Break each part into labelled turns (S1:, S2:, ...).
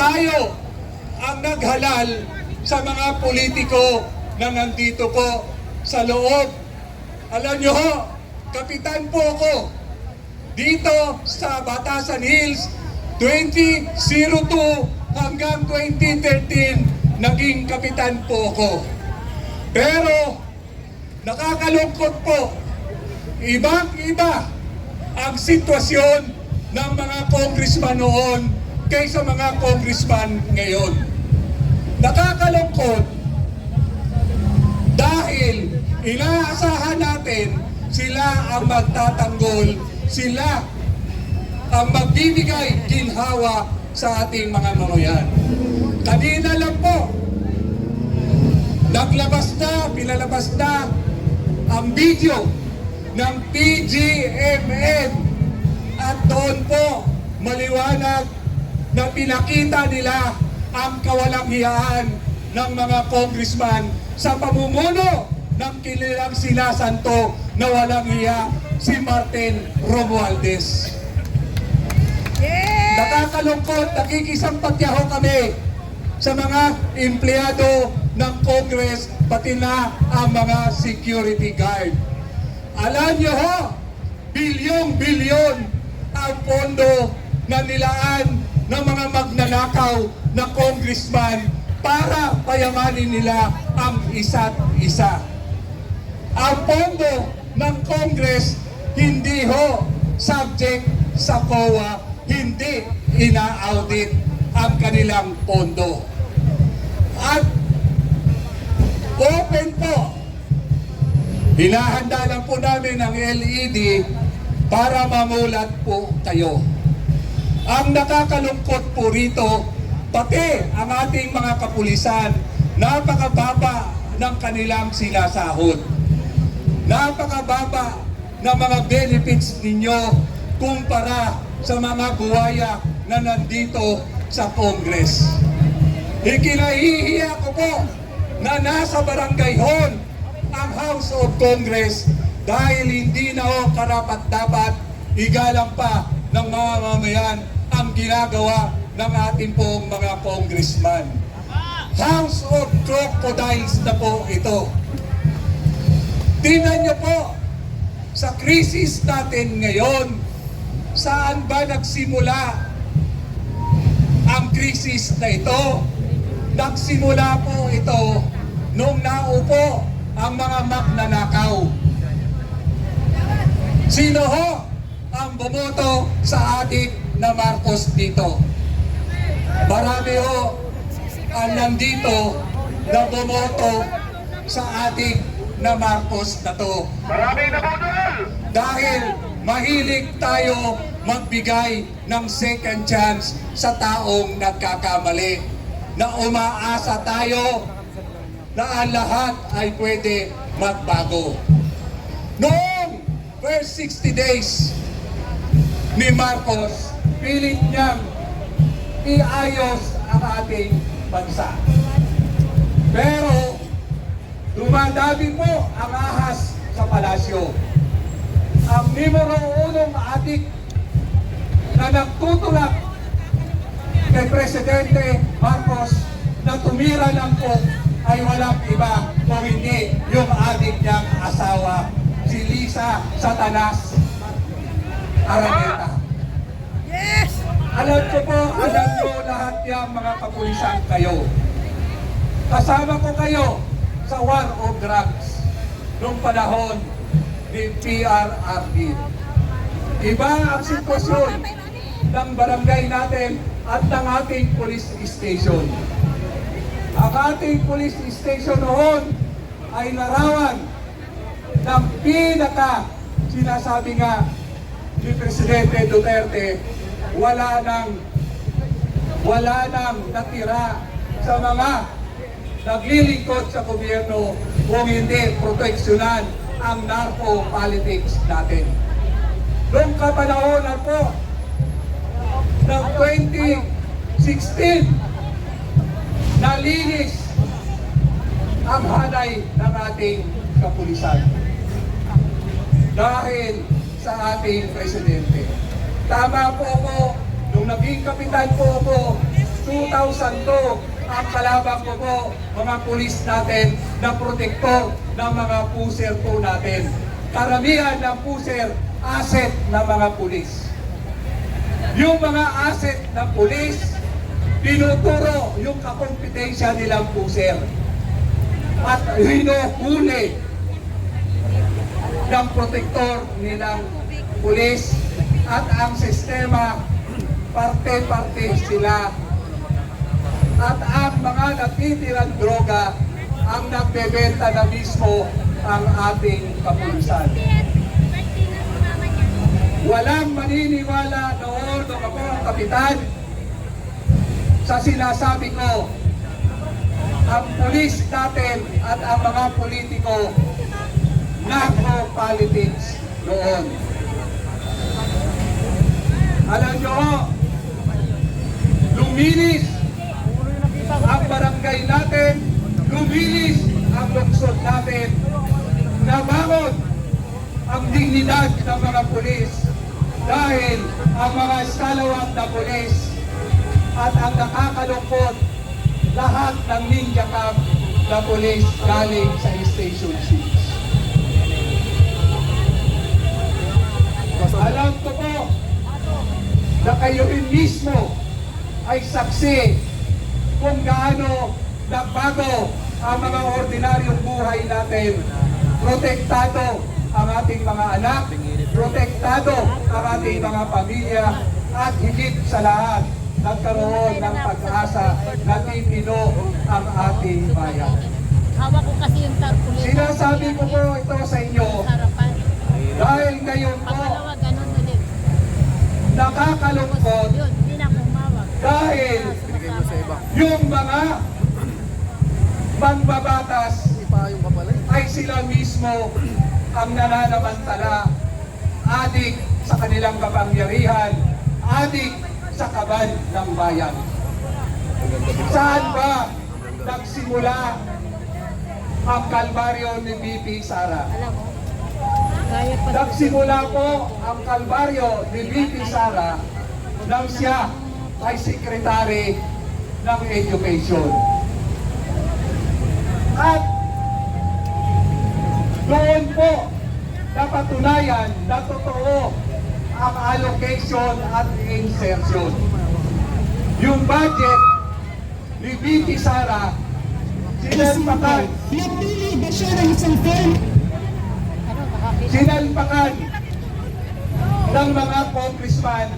S1: tayo ang naghalal sa mga politiko na nandito po sa loob. Alam nyo ho, kapitan po ako dito sa Batasan Hills 2002 hanggang 2013 naging kapitan po ako. Pero nakakalungkot po, ibang-iba ang sitwasyon ng mga congressman noon kaysa mga congressman ngayon. Nakakalungkot dahil inaasahan natin sila ang magtatanggol, sila ang magbibigay ginhawa sa ating mga mamamayan. Kanina lang po, pinalabas na ang video ng PGMN at doon po maliwanag na pinakita nila ang kawalang-hiyaan ng mga congressman sa pamumuno ng kilalang sinasanto na walang hiya si Martin Romualdez. Nakakalungkot, nakikisampatyaho kami sa mga empleyado ng Congress, pati na ang mga security guard. Alam niyo ho, bilyong-bilyon ang pondo na nilaan ng mga magnanakaw na congressman para payamanin nila ang isa't isa. Ang pondo ng Congress hindi ho subject sa COA, hindi ina-audit ang kanilang pondo. At open po, hinahanda lang po namin ang LED para mamulat po kayo. Ang nakakalungkot po rito, pati ang ating mga kapulisan, napakababa ng kanilang sinasahod. Napakababa ng mga benefits ninyo kumpara sa mga buwaya na nandito sa Congress. Ikinahihiya ko po na nasa Barangay Hall ang House of Congress dahil hindi na ho karapat-dapat igalang pa ng mga mamayan ang ginagawa ng ating pong mga congressman. House of Crocodiles na po ito. Tingnan niyo po, sa krisis natin ngayon, saan ba nagsimula ang krisis na ito? Nagsimula po ito nung naupo ang mga magnanakaw. Sino ho ang bumoto sa adik na Marcos dito? Marami ho ang nandito na bumoto sa adik na Marcos na to.
S2: Marami na budol!
S1: Dahil mahilig tayo magbigay ng second chance sa taong nagkakamali, na umaasa tayo na ang lahat ay pwede magbago. Noong first 60 days ni Marcos, pilit niyang iayos ang ating bansa. Pero dumadami po ang ahas sa palasyo. Ang numero unong adik na nagtutulak kay Presidente Marcos na tumira ng po ay walang iba kung hindi yung adik niyang asawa, si Lisa Satanas Araneta.
S3: Yes!
S1: Alam ko po, alam nyo lahat yung mga kapulisan kayo. Kasama ko kayo sa war of drugs noong panahon ni PRRD. Iba ang sitwasyon ng barangay natin at ng ating police station. Ang ating police station noon ay larawan ng sinasabi nga ni Presidente Duterte, wala nang natira sa mga naglilingkod sa gobyerno kung hindi proteksyonan ang narco politics natin. Noong kapanahonan po ng 2016, nalinis ang hanay ng ating kapulisan dahil sa ating presidente. Tama po ako, nung naging kapitan po ako, 2002, ang kalaban ko po, mga pulis natin na protektor ng mga puser po natin. Karamihan ng puser, asset ng mga pulis. Yung mga asset ng pulis, tinuturo yung kakompetensya nilang puser. At hinuhuli ng protektor nilang pulis at ang sistema, parte-parte sila. At ang mga natitirang droga ang nagbebenta na mismo ang ating kapulisan. Walang maniniwala noon nung ako ang kapitan sa sinasabi ko. Ang pulis natin at ang mga politiko nagpo-politics noon. Alam nyo, luminis ang barangay natin, luminis ang lungsod natin, nabangon ang dignidad ng mga pulis dahil ang mga eskalawang na pulis at ang nakakalungkot lahat ng ninja camp na pulis galing sa Station 6. Alam ko po na kayo rin mismo ay saksi kung gaano nagbago ang mga ordinaryong buhay natin. Protektado ang ating mga anak, protektado ang ating mga pamilya, at higit sa lahat, nagkaroon ng pag-asa na titino ang ating bayan.
S2: Hawak ko kasi yung tarpaulin.
S1: Sinasabi ko po ito sa inyo dahil ngayon po
S2: Pangalawa, ganun ulit.
S1: nakakalungkot
S2: Yun, hindi na kumawag.
S1: dahil yung mga mambabatas ay sila mismo ang nananamantala, adik sa kanilang kapangyarihan, adik sa kaban ng bayan. Saan ba nagsimula ang kalbaryo ni BP Sara?
S2: Alam mo, kaya pa
S1: Nagsimula po ang kalbaryo ni BP Sara nang siya ay sekretary ng Education. At doon po napatunayan na totoo ang allocation at insertion. Yung budget ni BP Sara, sinalpakan
S3: Napili ba siya ng isang firm?
S2: ano, nakapit.
S1: sinalpakan ng mga congressman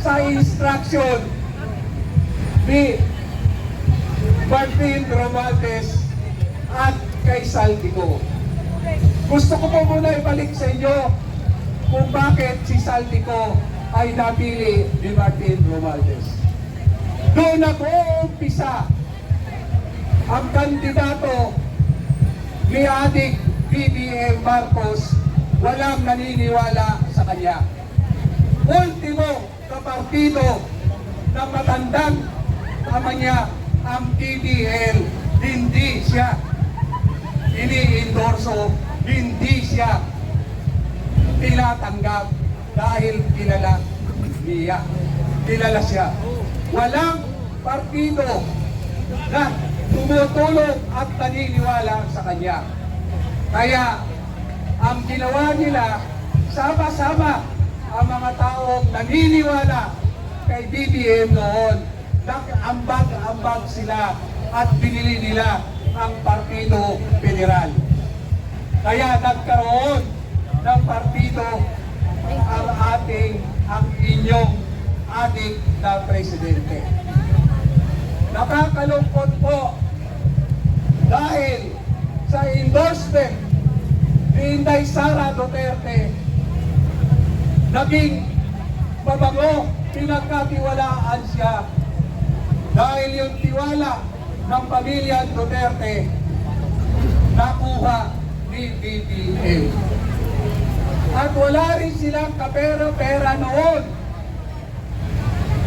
S1: sa instruction ni Martin Romualdez at kay Saldico. Gusto ko po muna ibalik sa inyo kung bakit si Saldico ay napili ni Martin Romualdez. Doon nag-uumpisa ang kandidato ni adik BBM Marcos, walang naniniwala sa kanya. Ultimo kapartido na matandang tama niya ang PBL, hindi siya ini-endorso, hindi siya tinatanggap dahil kilala siya. Walang partido na tumutulong at naniniwala sa kanya. Kaya ang ginawa nila, sama-sama ang mga taong naniniwala kay BBM noon, nag-ambag-ambag sila at binili nila ang Partido Federal. Kaya nagkaroon ng partido ang inyong adik na presidente. Nakakalungkot po dahil sa endorsement ni Inday Sara Duterte, naging mabango, pinagkatiwalaan siya dahil yung tiwala ng pamilya Duterte nakuha ni BBM. At wala rin silang kapera-pera noon.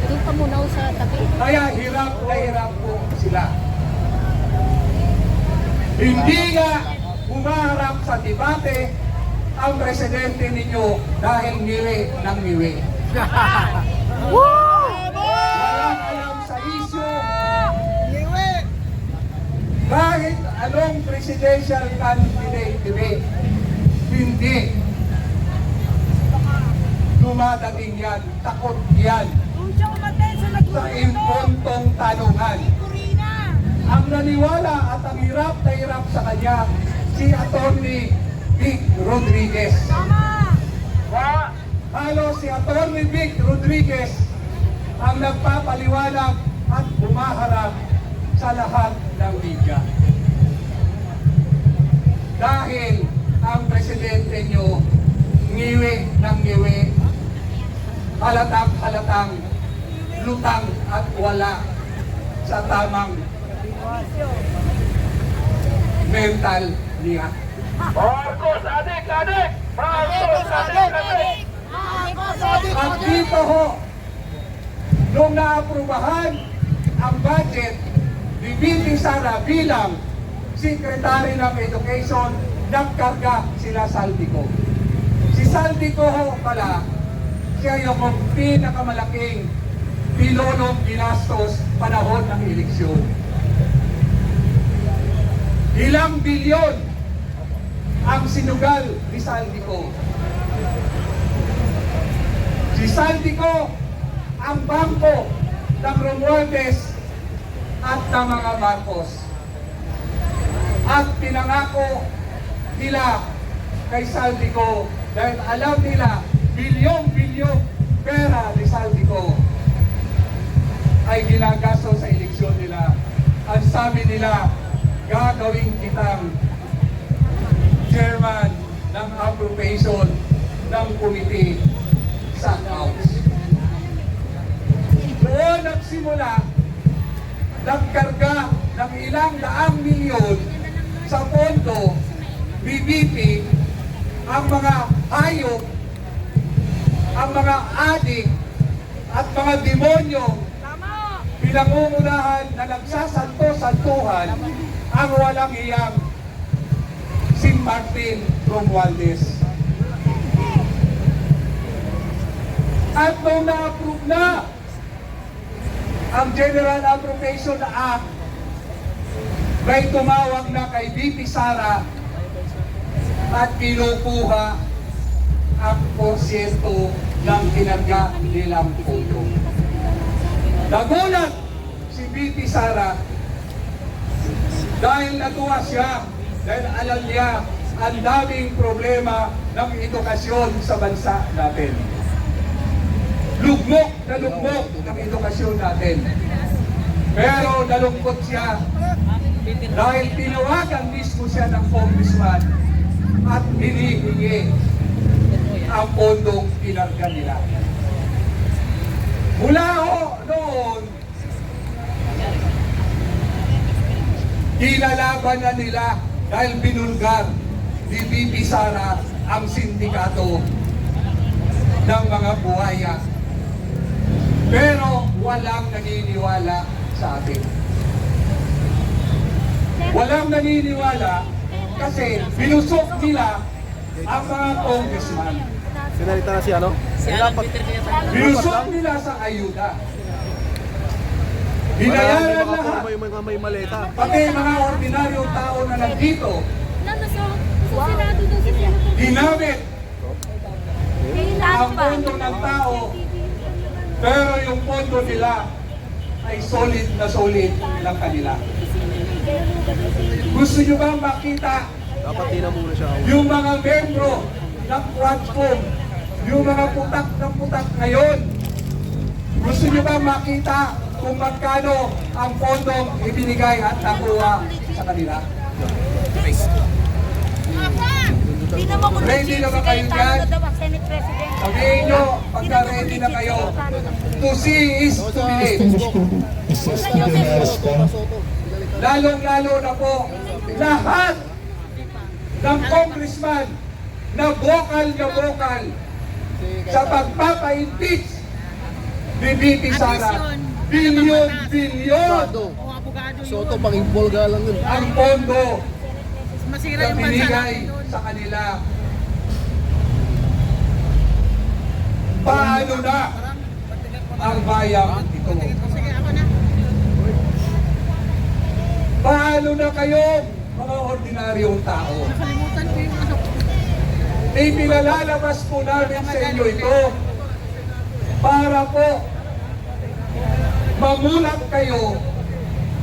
S2: Doon ka muna sa tabi.
S1: Kaya hirap na hirap po sila. Hindi nga humaharap sa debate ang presidente ninyo dahil niwi ng niwi. Walang alam sa isyu, presidential candidate debate. Hindi. Dumadating yan, takot yan sa impontong tanungan. Ang naniwala at ang hirap na hirap sa kanya, si Atty. Vic Rodriguez. Halos si Atty. Vic Rodriguez ang nagpapaliwanag at bumaharap sa lahat ng media. Dahil ang presidente nyo ngiwi ng ngiwi, halatang lutang at wala sa tamang mental niya.
S4: Marcos, adik! Marcos, adik!
S1: At dito ho, nung naaprubahan ang budget ni VP Sara bilang Secretary ng Education, nagkarga sila Saldico. Si Saldico ho pala, siya yung pinakamalaking pinulong ginastos panahon ng eleksyon. Ilang bilyon ang sinugal ni Saldico. Si Saldico ang bangko ng Romualdez at ng mga Marcos. At pinangako nila kay Saldico dahil alam nila bilyong-bilyong pera ni Saldico ay ginagasto sa eleksyon nila. Ang sabi nila, gagawin kitang chairman ng appropriation ng committee sa House. Doon nagsimula, nagkarga ng ilang daang milyon sa pondo BBP ang mga hayop, ang mga adik at mga demonyo pinangungunahan na nagsasanto-santuhan ang walang iyang si Martin Romualdez. At nung na-approve na ang General Appropriation Act, may tumawag na kay VP Sara at kinukuha ang porsyento ng kinarga nilang pondo. Nagulat si VP Sara dahil natuwa siya dahil alam niya ang daming problema ng edukasyon sa bansa natin. Lugmok na lugmok ang edukasyon natin. Pero nalungkot siya dahil tinawagan mismo siya ng congressman at hinihingi ang pondong kinarga nila. Mula noon, kinalaban na nila dahil binulgar ni VP Sara ang sindikato ng mga buhaya. Pero walang naniniwala sa atin. Walang naniniwala kasi binusok nila ang mga congressman.
S5: Sinalita na siya, no?
S1: Binusok nila sa ayuda. Binayaran lahat.
S5: May mga may maleta.
S1: Pati mga ordinaryong tao na nandito,
S2: Sa Senado daw si Senator.
S1: ginamit ang pondo ng tao, pero yung pondo nila ay solid lang kanila. Gusto nyo bang makita
S5: Dapat di na muna siya.
S1: yung mga membro ng Quadcom, yung mga putak ng putak ngayon? Gusto nyo bang makita kung magkano ang pondong ibinigay at nakuha sa kanila? Ready na ba kayo dyan? Sabihin nyo, pagka ready na kayo, to see is to believe. Lalong-lalo na po, lahat ng congressman na bokal sa pagpapa-impeach ni VP Sara. Bilyon-bilyon
S5: Soto, pang-impolga lang yun.
S1: ang pondo
S6: Masira
S1: na
S6: yung bansa
S1: binigay
S6: natin doon.
S1: sa kanila. Paano na ang bayang ito?
S6: Sige, ako na.
S1: Paano na kayo, mga ordinaryo? ordinaryong tao. Ipinalalabas po namin sa inyo ito para po mamulat kayo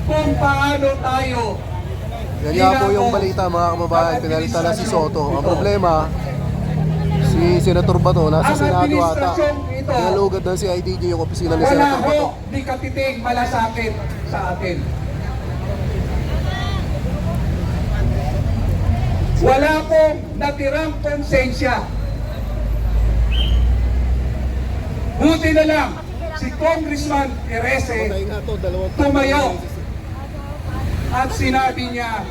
S1: kung paano tayo
S5: Yan nga po yung balita mga kababayan, pinalitan na si Soto. Ang problema, si Senator Bato nasa
S1: Ang
S5: Senado ata.
S1: administrasyong ito,
S5: Pinalugad na si IDJ yung opisina ni
S1: wala
S5: Senator Bato.
S1: ho di katiting malasakit sa atin. Wala pong natirang konsensya. Buti na lang si Congressman Erese
S5: Patay nga to, dalawang
S1: tumayo at sinabi niya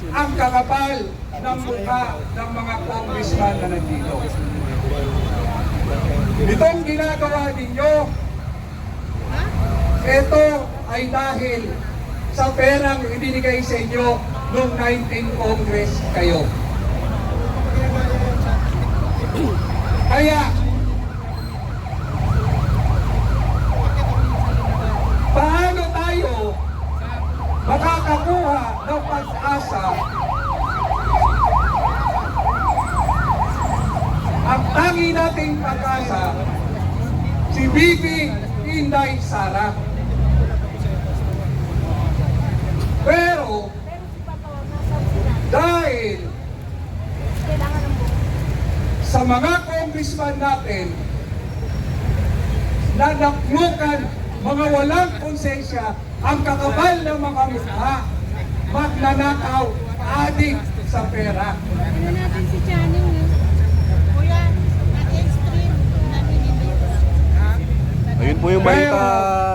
S1: ang kakapal ng mukha ng mga congressman na nandito. Itong ginagawa ninyo, ito ay dahil sa perang ibinigay sa inyo noong 19 Congress kayo. Kaya, paano tayo makakakuha ng pag-asa? Ang tangi nating pag-asa, si Bibi Inday Sara. Pero, dahil sa mga congressman natin na naklukan mga walang konsensya, ang kakapal ng mga mukha, magnanakaw, adik sa pera.
S2: Ano natin si Channing, Kuya, na-extreme,
S5: Ayun po yung balita,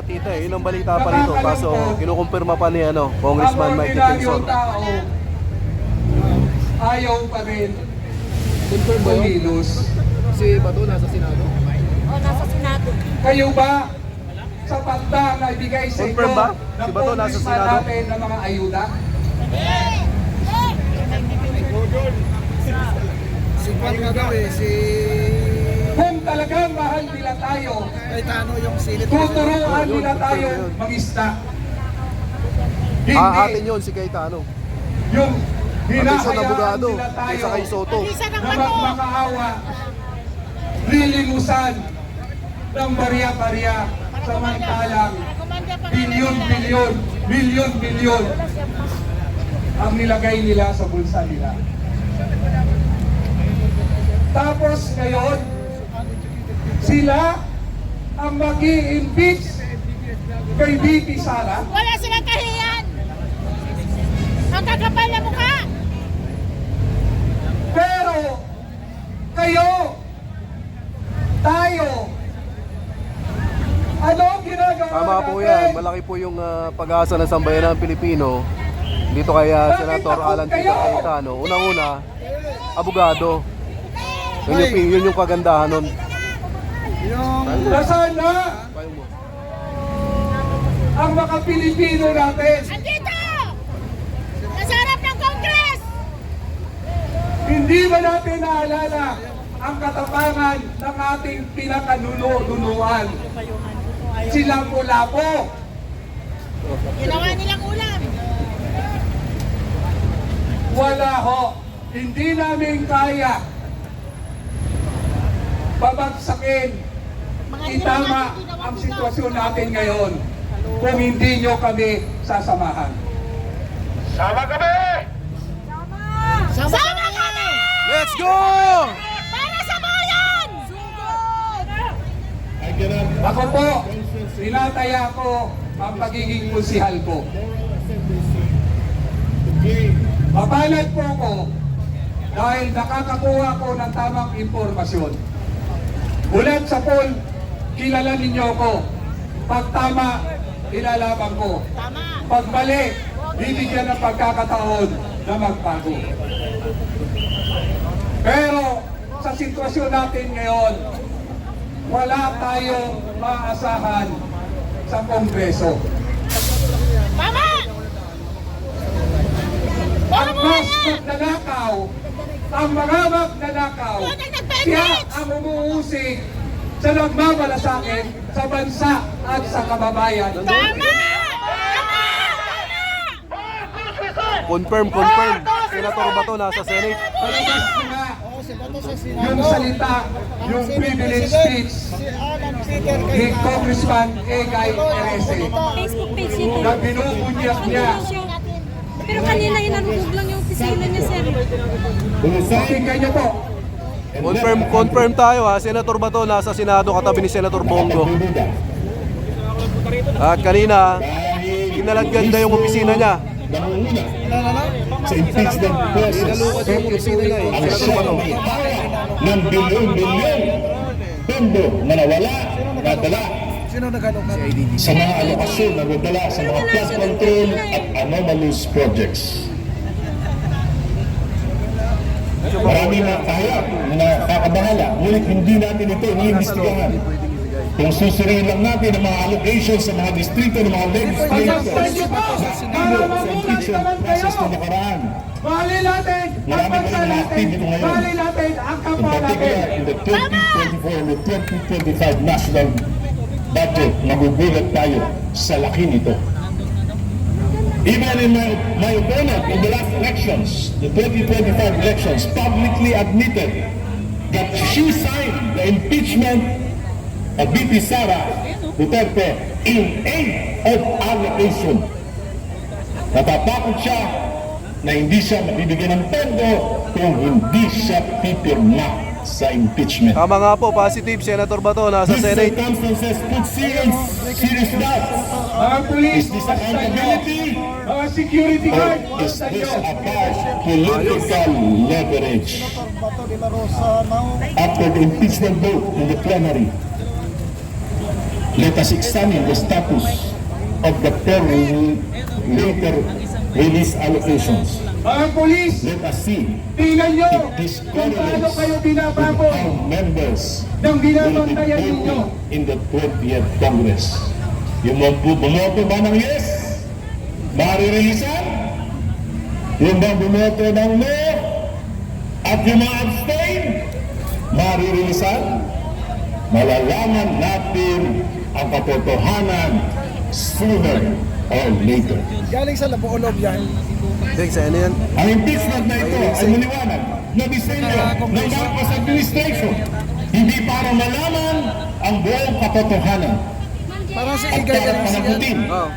S5: tita. Yun ang balita pa rito. Kaso, kinukumpirma pa ni Congressman
S1: Ang
S5: Mike Defensor.
S1: ordinaryong tao, ayaw pa rin
S5: Confirm ba yun?
S1: kumilos.
S5: Si Bato nasa Senado.
S2: O, nasa Senado.
S1: Kayo ba sa pagda na ibigay sa inyo
S5: Confirm ba?
S1: ng
S5: Si Bato nasa
S1: congressman
S5: Senado?
S1: natin ng mga ayuda?
S5: Si Juan nga daw si
S1: Kung talagang mahal nila tayo,
S5: Cayetano yung silit.
S1: tuturuan nila tayo mag-isda.
S5: Atin
S1: Hindi
S5: yun si Cayetano.
S1: yung
S5: Pati sa
S1: hinahayaan
S5: abogado,
S1: nila tayo
S5: kaysa kay Soto.
S2: Isa ng
S1: na
S2: bato.
S1: magmakaawa, lilimusan ng barya-barya samantalang bilyon-bilyon ang nilagay nila sa bulsa nila. Tapos ngayon, sila ang mag-i-impeach kay VP Sara.
S2: Wala silang kahiyan. Ang kakapal na mukha.
S1: Pero kayo, tayo, ano ang ginagawa
S5: Tama po
S1: natin?
S5: yan. Malaki po yung pag-asa ng sambayan ng Pilipino. Dito kay Senator Alan Tita Cayetano. Unang-una, abogado. Yun yung kagandahan nun.
S1: Nasaan na ang mga Pilipino natin?
S2: Andito! Nasa harap ng Congress!
S1: Hindi ba natin naalala ang katapangan ng ating pinakanunuan? Sila Lapu-Lapu.
S2: Ginawa nilang ulam.
S1: Wala ho. Hindi namin kaya babagsakin, itama ang sitwasyon natin ngayon kung hindi nyo kami sasamahan.
S4: Sama kami!
S2: Sama kami!
S5: Let's go!
S2: Para sa bayan!
S1: Ako po, tinataya ko ang pagiging konsihal ko. Mapalad po ko dahil nakakakuha ko ng tamang impormasyon. Ulat sa poll, kilala ninyo ko. Pag tama, ilalaban ko.
S2: Tama.
S1: Pag mali, bibigyan ng pagkakataon na magbago. Pero sa sitwasyon natin ngayon, wala tayong maasahan sa Kongreso.
S2: Tama!
S1: Ang mas magnanakaw, ang mga magnanakaw,
S2: Yun ang nag-benefits!
S1: siya ang umuusig sa nagmamalasakit sa bansa at sa kababayan.
S2: Tama! Tama!
S5: Confirm. Senator Bato nasa Senate.
S1: Palabas ko nga yung salita, yung privilege speech ni Congressman Egay Erese
S2: Facebook page niya.
S1: na binubunyak niya.
S2: Pero kanina hinarugog lang yung opisina niya, sir.
S1: Pakinggan niyo po.
S5: Confirm tayo ha, Senator Bato nasa Senado katabi ni Senator Bongo. At kanina, ginalagyan na yung opisina niya.
S6: Sa impeachment process,
S5: Yung opisina niya
S6: ang
S5: Senator
S6: siya
S5: Bato.
S6: may hawak ng bilyon-bilyon pondo na nawala, nadala sa mga alokasyon na nadala sa mga flood control at anomalous projects. Maraming mga kahayap na nakakabahala, ngunit hindi natin ito iniimbestigahan. Kung susuriin lang natin ang mga allocations sa mga distrito ng mga legislators
S1: Pagkakas niyo po, para
S6: sa
S1: mamulat
S6: impeachment
S1: naman
S6: process
S1: kayo.
S6: na nakaraan.
S1: Mahali natin ang
S6: Marami
S1: bansa
S6: kayong
S1: natin.
S6: active dito ngayon.
S1: Mahali natin ang
S6: In
S1: kapwa
S6: particular,
S1: natin.
S6: in the 2024 and the 2025 national budget, magugulat tayo sa laki nito. Even in my opponent in the last elections, the 2025 elections, publicly admitted that she signed the impeachment of BP Sara Duterte in aid of allocation. Natatakot siya na hindi siya mabibigyan ng pondo kung hindi siya pipirma sa impeachment.
S5: Tama nga po, positive Senator Bato nasa
S6: These
S5: Senate.
S6: circumstances put serious doubts.
S1: Mga pulis,
S6: Is this accountability?
S1: mga security guard,
S6: Or is
S1: sa
S6: this
S1: inyo.
S6: about political leverage? After the impeachment vote in the plenary, let us examine the status of the later release allocations.
S1: Mga pulis,
S6: Let us see
S1: tingnan nyo
S6: if this
S1: kung paano
S6: correlates
S1: kayo
S6: with
S1: binababog
S6: how members
S1: ng
S6: will be
S1: binabantayan ninyo.
S6: voting in the 20th Congress. Yung mga bumoto ba ng yes? Maririlisan? Yung mga bumoto ng no? At yung mga abstain? Maririlisan? Malalaman natin ang katotohanan sooner or later.
S3: Galing sa Labuolob yan.
S5: Thanks, ano yan?
S6: Ang impeachment na ito ay maliwanag na disenyo ng Marcos administration, hindi para malaman ang buong katotohanan
S3: Parang si
S6: at
S3: Igay
S6: para
S3: Erese yan.
S6: panagutin
S5: Oh.